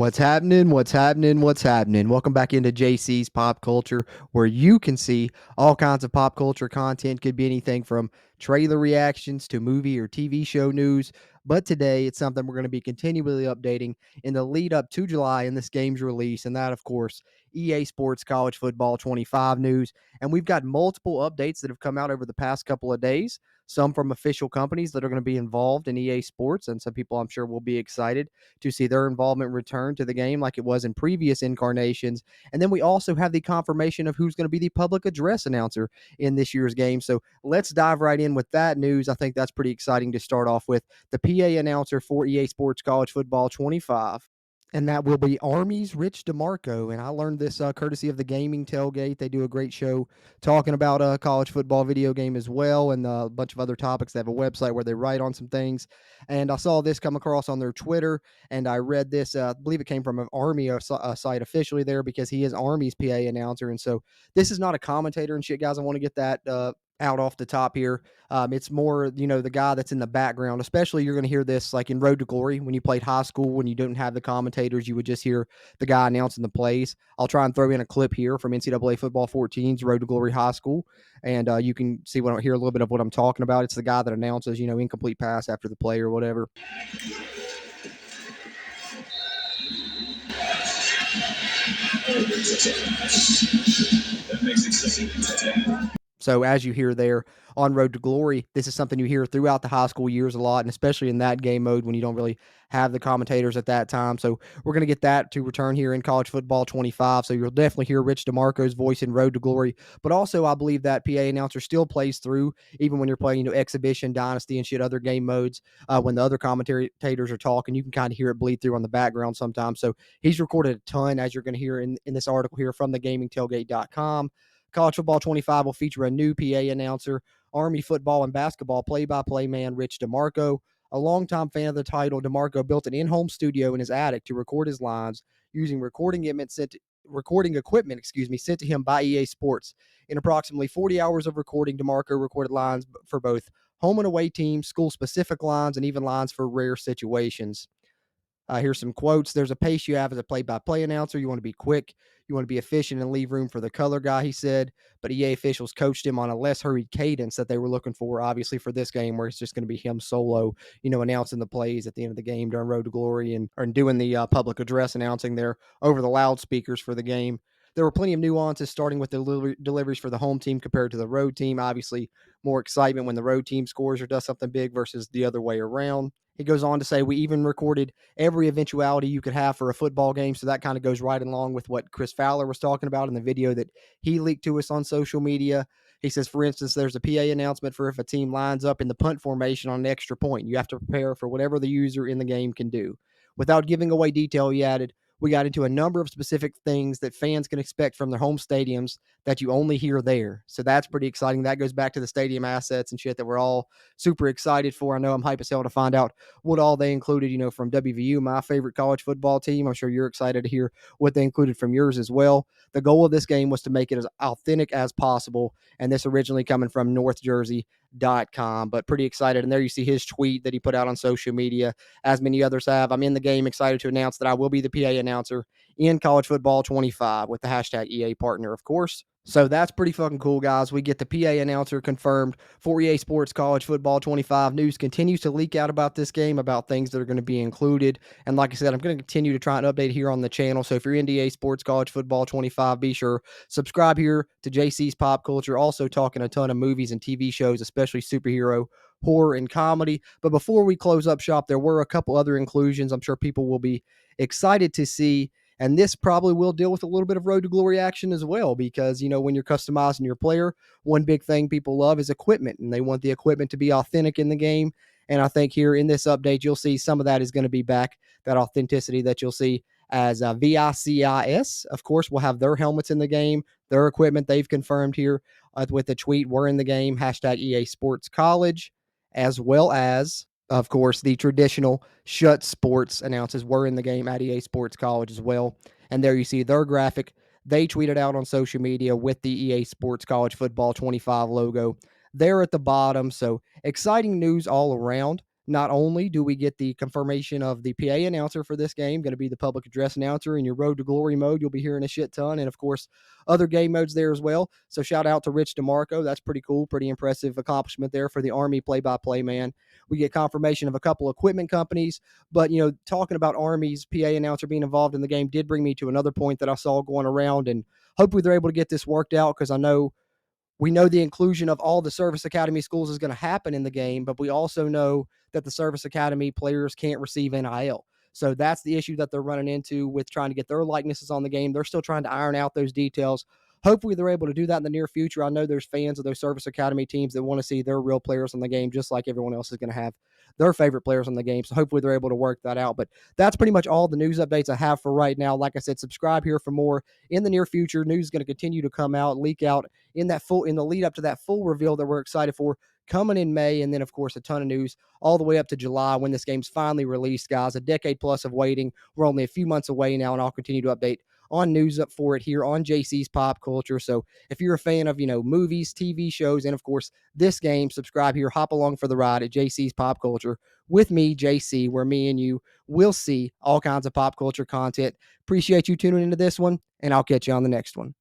What's happening? What's happening? What's happening? Welcome back into JC's Pop Culture, where you can see all kinds of pop culture content. Could be anything from trailer reactions to movie or TV show news. But today, it's something we're going to be continually updating in the lead up to July and this game's release. And that, of course, EA Sports College Football 25 news. And we've got multiple updates that have come out over the past couple of days, some from official companies that are going to be involved in EA Sports. And some people I'm sure will be excited to see their involvement return to the game like it was in previous incarnations. And then we also have the confirmation of who's going to be the public address announcer in this year's game. So let's dive right in with that news. I think that's pretty exciting to start off with. The PA announcer for EA Sports College Football 25, and that will be Army's Rich DeMarco. And I learned this courtesy of the Gaming Tailgate. They do a great show talking about a college football video game as well, and a bunch of other topics. They have a website where they write on some things. And I saw this come across on their Twitter, and I read this. I believe it came from an Army site officially there, because he is Army's PA announcer. And so this is not a commentator and shit, guys. I want to get that out off the top here. It's more, the guy that's in the background. Especially you're going to hear this like in Road to Glory when you played high school, when you didn't have the commentators, you would just hear the guy announcing the plays. I'll try and throw in a clip here from NCAA Football 14's Road to Glory High School, and you can see hear a little bit of what I'm talking about. It's the guy that announces, incomplete pass after the play or whatever. That makes exciting. So as you hear there on Road to Glory, this is something you hear throughout the high school years a lot, and especially in that game mode when you don't really have the commentators at that time. So we're going to get that to return here in College Football 25. So you'll definitely hear Rich DeMarco's voice in Road to Glory. But also, I believe that PA announcer still plays through, even when you're playing, Exhibition, Dynasty, and shit, other game modes. When the other commentators are talking, you can kind of hear it bleed through on the background sometimes. So he's recorded a ton, as you're going to hear in this article here from thegamingtailgate.com. College Football 25 will feature a new PA announcer, Army football and basketball play-by-play man Rich DeMarco. A longtime fan of the title, DeMarco built an in-home studio in his attic to record his lines using recording equipment sent to him by EA Sports. In approximately 40 hours of recording, DeMarco recorded lines for both home and away teams, school-specific lines, and even lines for rare situations. Here's some quotes. There's a pace you have as a play-by-play announcer. You want to be quick. You want to be efficient and leave room for the color guy, he said. But EA officials coached him on a less hurried cadence that they were looking for, obviously, for this game, where it's just going to be him solo, announcing the plays at the end of the game during Road to Glory and doing the public address announcing there over the loudspeakers for the game. There were plenty of nuances, starting with the deliveries for the home team compared to the road team. Obviously, more excitement when the road team scores or does something big versus the other way around. He goes on to say, we even recorded every eventuality you could have for a football game. So that kind of goes right along with what Chris Fowler was talking about in the video that he leaked to us on social media. He says, for instance, there's a PA announcement for if a team lines up in the punt formation on an extra point. You have to prepare for whatever the user in the game can do. Without giving away detail, he added, we got into a number of specific things that fans can expect from their home stadiums that you only hear there. So that's pretty exciting. That goes back to the stadium assets and shit that we're all super excited for. I know I'm hype as hell to find out what all they included, from WVU, my favorite college football team. I'm sure you're excited to hear what they included from yours as well. The goal of this game was to make it as authentic as possible, and this originally coming from NorthJersey.com, but pretty excited. And there you see his tweet that he put out on social media, as many others have. I'm in the game, excited to announce that I will be the PA announcer in College Football 25 with the hashtag EA partner, of course. So that's pretty fucking cool, guys. We get the PA announcer confirmed for EA Sports College Football 25. News continues to leak out about this game, about things that are going to be included. And like I said, I'm going to continue to try and update here on the channel. So if you're into EA Sports College Football 25, be sure subscribe here to JC's Pop Culture. Also talking a ton of movies and TV shows, especially superhero, horror, and comedy. But before we close up shop, there were a couple other inclusions I'm sure people will be excited to see. And this probably will deal with a little bit of Road to Glory action as well, because, when you're customizing your player, one big thing people love is equipment, and they want the equipment to be authentic in the game. And I think here in this update, you'll see some of that is going to be back, that authenticity that you'll see as VICIS. Of course, will have their helmets in the game, their equipment they've confirmed here with the tweet, we're in the game, hashtag EA Sports College, as well as, of course, the traditional Shut Sports announces we're in the game at EA Sports College as well. And there you see their graphic. They tweeted out on social media with the EA Sports College Football 25 logo there at the bottom. So exciting news all around. not only do we get the confirmation of the PA announcer for this game, going to be the public address announcer in your Road to Glory mode. You'll be hearing a shit ton. And of course, other game modes there as well. So shout out to Rich DeMarco. That's pretty cool. Pretty impressive accomplishment there for the Army play-by-play man. We get confirmation of a couple equipment companies. But, talking about Army's PA announcer being involved in the game did bring me to another point that I saw going around. And hopefully they're able to get this worked out, because we know the inclusion of all the service academy schools is going to happen in the game, but we also know that the service academy players can't receive NIL. So that's the issue that they're running into with trying to get their likenesses on the game. They're still trying to iron out those details. Hopefully they're able to do that in the near future. I know there's fans of those service academy teams that want to see their real players on the game, just like everyone else is going to have their favorite players on the game. So hopefully they're able to work that out. But that's pretty much all the news updates I have for right now. Like I said, subscribe here for more in the near future. News is going to continue to come out, leak out in the lead up to that full reveal that we're excited for coming in May. And then, of course, a ton of news all the way up to July when this game's finally released, guys. A decade plus of waiting. We're only a few months away now, and I'll continue to update on news up for it here on JC's Pop Culture. So if you're a fan of, movies, TV shows, and of course this game, subscribe here, hop along for the ride at JC's Pop Culture with me, JC, where me and you will see all kinds of pop culture content. Appreciate you tuning into this one, and I'll catch you on the next one.